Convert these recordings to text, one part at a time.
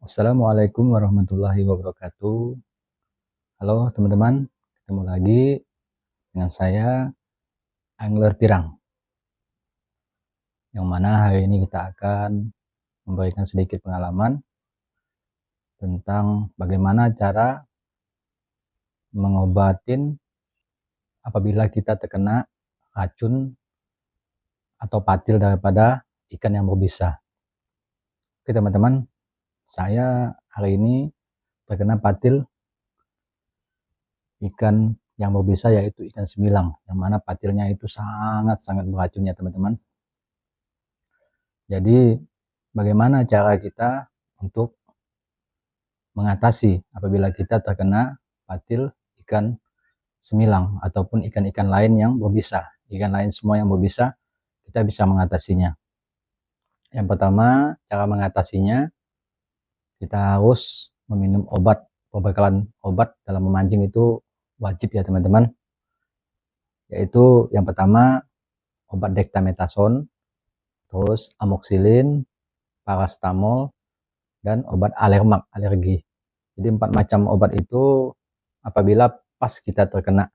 Assalamualaikum warahmatullahi wabarakatuh. Halo teman-teman, ketemu lagi dengan saya Angler Pirang. Yang mana hari ini kita akan memberikan sedikit pengalaman tentang bagaimana cara mengobatin apabila kita terkena racun atau patil daripada ikan yang berbisa. Oke teman-teman, saya hari ini terkena patil ikan yang berbisa, yaitu ikan semilang, yang mana patilnya itu sangat-sangat beracun ya teman-teman. Jadi bagaimana cara kita untuk mengatasi apabila kita terkena patil ikan semilang ataupun ikan-ikan lain yang berbisa. Ikan lain semua yang berbisa, kita bisa mengatasinya. Yang pertama, cara mengatasinya, kita harus meminum obat. Pembekalan obat dalam memancing itu wajib ya teman-teman. Yaitu yang pertama, obat dexamethasone, terus amoxicillin, paracetamol, dan obat alergi. Jadi 4 macam obat itu apabila pas kita terkena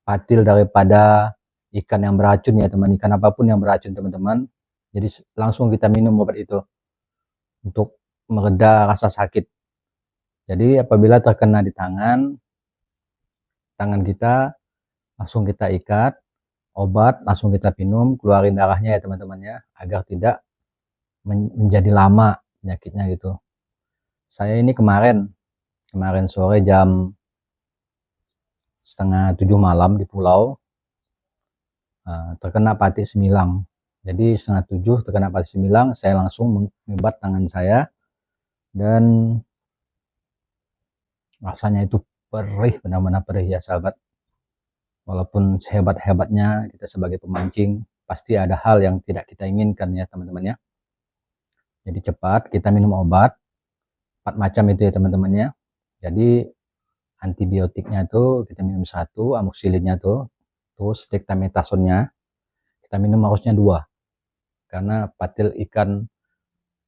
patil daripada ikan yang beracun ya teman, ikan apapun yang beracun teman-teman, jadi langsung kita minum obat itu untuk mereda rasa sakit. Jadi apabila terkena di tangan kita langsung kita ikat, obat langsung kita minum, keluarin darahnya ya teman-teman ya, agar tidak menjadi lama penyakitnya gitu. Saya ini kemarin sore jam 6:30 malam di pulau terkena patik semilang. Jadi 6:30 terkena patik semilang, saya langsung mengibat tangan saya dan rasanya itu perih, benar-benar perih ya sahabat. Walaupun sehebat-hebatnya kita sebagai pemancing, pasti ada hal yang tidak kita inginkan ya teman-teman ya. Jadi cepat kita minum obat 4 macam itu ya teman-teman ya. Jadi antibiotiknya tuh kita minum 1, amoxicillinnya tuh, terus dexamethasone-nya kita minum harusnya 2, karena patil ikan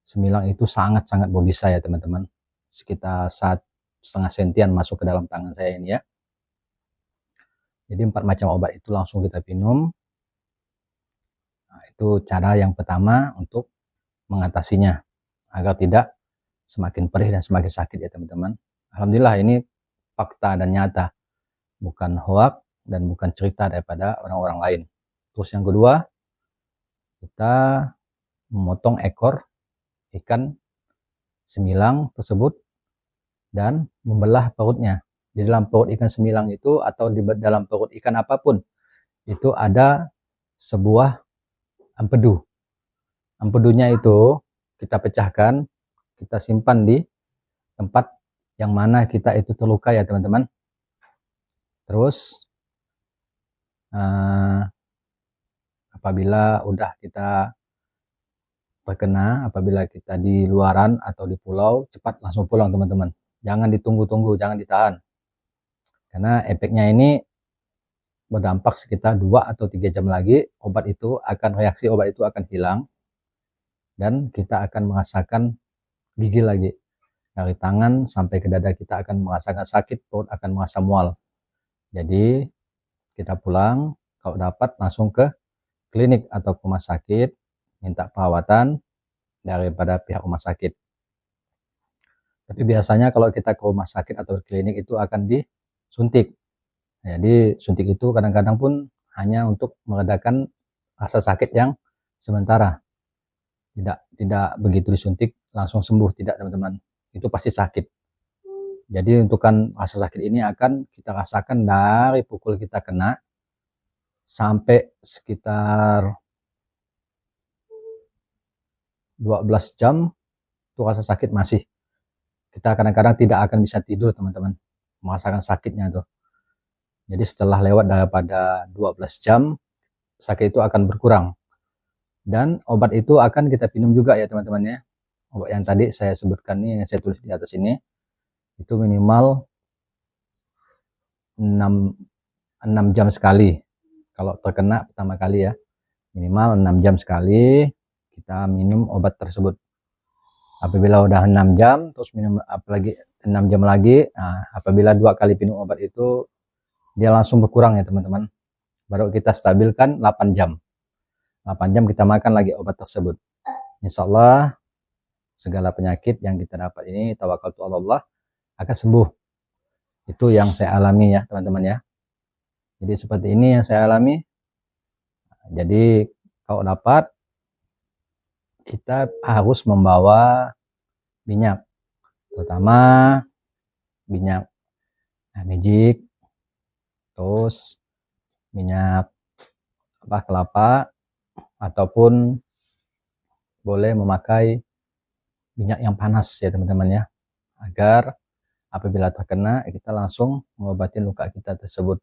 semilang itu sangat-sangat berbisa ya teman-teman, sekitar 1,5 sentian masuk ke dalam tangan saya ini ya. Jadi 4 macam obat itu langsung kita minum. Nah, itu cara yang pertama untuk mengatasinya agar tidak semakin perih dan semakin sakit ya teman-teman. Alhamdulillah ini fakta dan nyata, bukan hoak dan bukan cerita daripada orang-orang lain. Terus yang kedua, kita memotong ekor ikan semilang tersebut dan membelah perutnya. Di dalam perut ikan semilang itu atau di dalam perut ikan apapun itu ada sebuah empedu. Empedunya itu kita pecahkan, kita simpan di tempat yang mana kita itu terluka ya teman-teman. Terus apabila udah kita terkena, apabila kita di luaran atau di pulau, cepat langsung pulang teman-teman. Jangan ditunggu-tunggu, jangan ditahan. Karena efeknya ini berdampak sekitar 2 atau 3 jam lagi, reaksi obat itu akan hilang dan kita akan merasakan gigil lagi. Dari tangan sampai ke dada kita akan merasakan sakit, perut akan merasa mual. Jadi kita pulang, kalau dapat langsung ke klinik atau rumah sakit, minta perawatan daripada pihak rumah sakit. Tapi biasanya kalau kita ke rumah sakit atau klinik itu akan disuntik. Jadi suntik itu kadang-kadang pun hanya untuk meredakan rasa sakit yang sementara. Tidak begitu disuntik langsung sembuh, tidak teman-teman. Itu pasti sakit. Jadi untukkan rasa sakit ini akan kita rasakan dari pukul kita kena sampai sekitar 12 jam itu rasa sakit masih. Kita kadang-kadang tidak akan bisa tidur teman-teman, merasakan sakitnya tuh. Jadi setelah lewat daripada 12 jam, sakit itu akan berkurang. Dan obat itu akan kita minum juga ya teman-teman ya. Obat yang tadi saya sebutkan nih, yang saya tulis di atas ini, itu minimal 6 jam sekali. Kalau terkena pertama kali ya, minimal 6 jam sekali kita minum obat tersebut. Apabila udah 6 jam, terus minum apalagi 6 jam lagi. Nah, apabila 2 kali minum obat itu, dia langsung berkurang ya teman-teman. Baru kita stabilkan 8 jam. 8 jam kita makan lagi obat tersebut. Insya Allah segala penyakit yang kita dapat ini, tawakaltu Allah, akan sembuh. Itu yang saya alami ya teman-teman ya. Jadi seperti ini yang saya alami. Jadi kalau dapat, kita harus membawa minyak, terutama minyak magic, terus minyak kelapa, ataupun boleh memakai minyak yang panas ya teman-teman ya, agar apabila terkena kita langsung mengobati luka kita tersebut.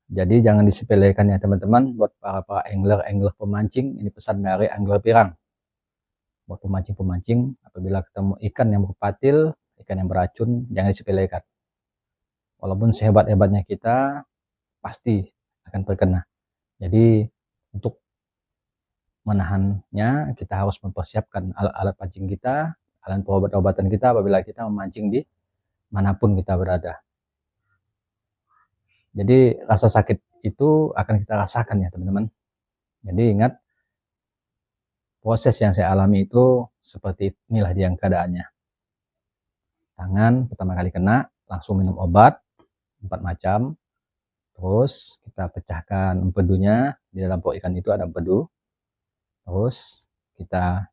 Jadi jangan disepelekan ya teman-teman, buat para angler pemancing. Ini pesan dari Angler Pirang. Buat pemancing-pemancing, apabila ketemu ikan yang berpatil, ikan yang beracun, jangan disepelekan. Walaupun sehebat-hebatnya kita, pasti akan terkena. Jadi untuk menahannya, kita harus mempersiapkan alat-alat pancing kita, alat obat-obatan kita apabila kita memancing di manapun kita berada. Jadi rasa sakit itu akan kita rasakan ya teman-teman. Jadi ingat, proses yang saya alami itu seperti inilah dia keadaannya. Tangan pertama kali kena, langsung minum obat 4 macam. Terus kita pecahkan empedunya. Di dalam pok ikan itu ada empedu. Terus kita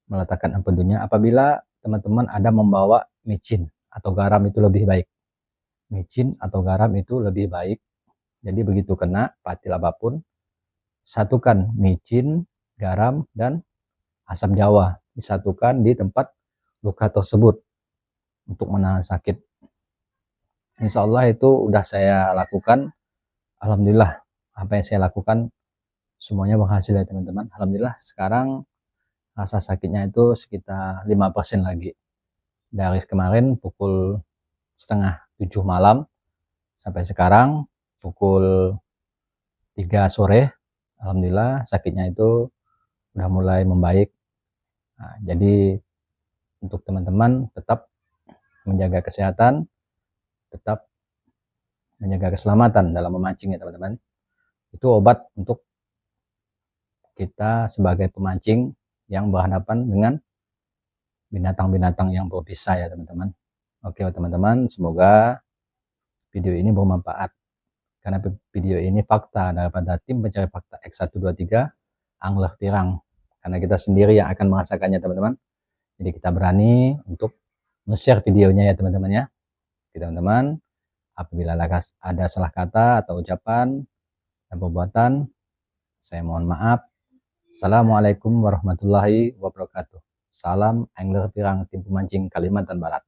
meletakkan empedunya. Apabila teman-teman ada membawa micin atau garam, itu lebih baik. Micin atau garam itu lebih baik. Jadi begitu kena patil apapun, satukan micin, garam, dan asam jawa. Disatukan di tempat luka tersebut untuk menahan sakit. Insya Allah itu udah saya lakukan. Alhamdulillah apa yang saya lakukan semuanya berhasil ya teman-teman. Alhamdulillah sekarang rasa sakitnya itu sekitar 5% lagi. Dari kemarin pukul setengah 7 malam sampai sekarang pukul 3 sore, alhamdulillah sakitnya itu udah mulai membaik. Nah, jadi untuk teman-teman tetap menjaga kesehatan, tetap menjaga keselamatan dalam memancing ya teman-teman. Itu obat untuk kita sebagai pemancing yang berhadapan dengan binatang-binatang yang berbisa ya teman-teman. Oke teman-teman, semoga video ini bermanfaat. Karena video ini fakta daripada tim pencari fakta X123 Angler Pirang. Karena kita sendiri yang akan merasakannya teman-teman. Jadi kita berani untuk nge-share videonya ya teman-teman ya. Teman-teman, apabila ada salah kata atau ucapan dan perbuatan, saya mohon maaf. Assalamualaikum warahmatullahi wabarakatuh. Salam Angler Pirang, tim pemancing Kalimantan Barat.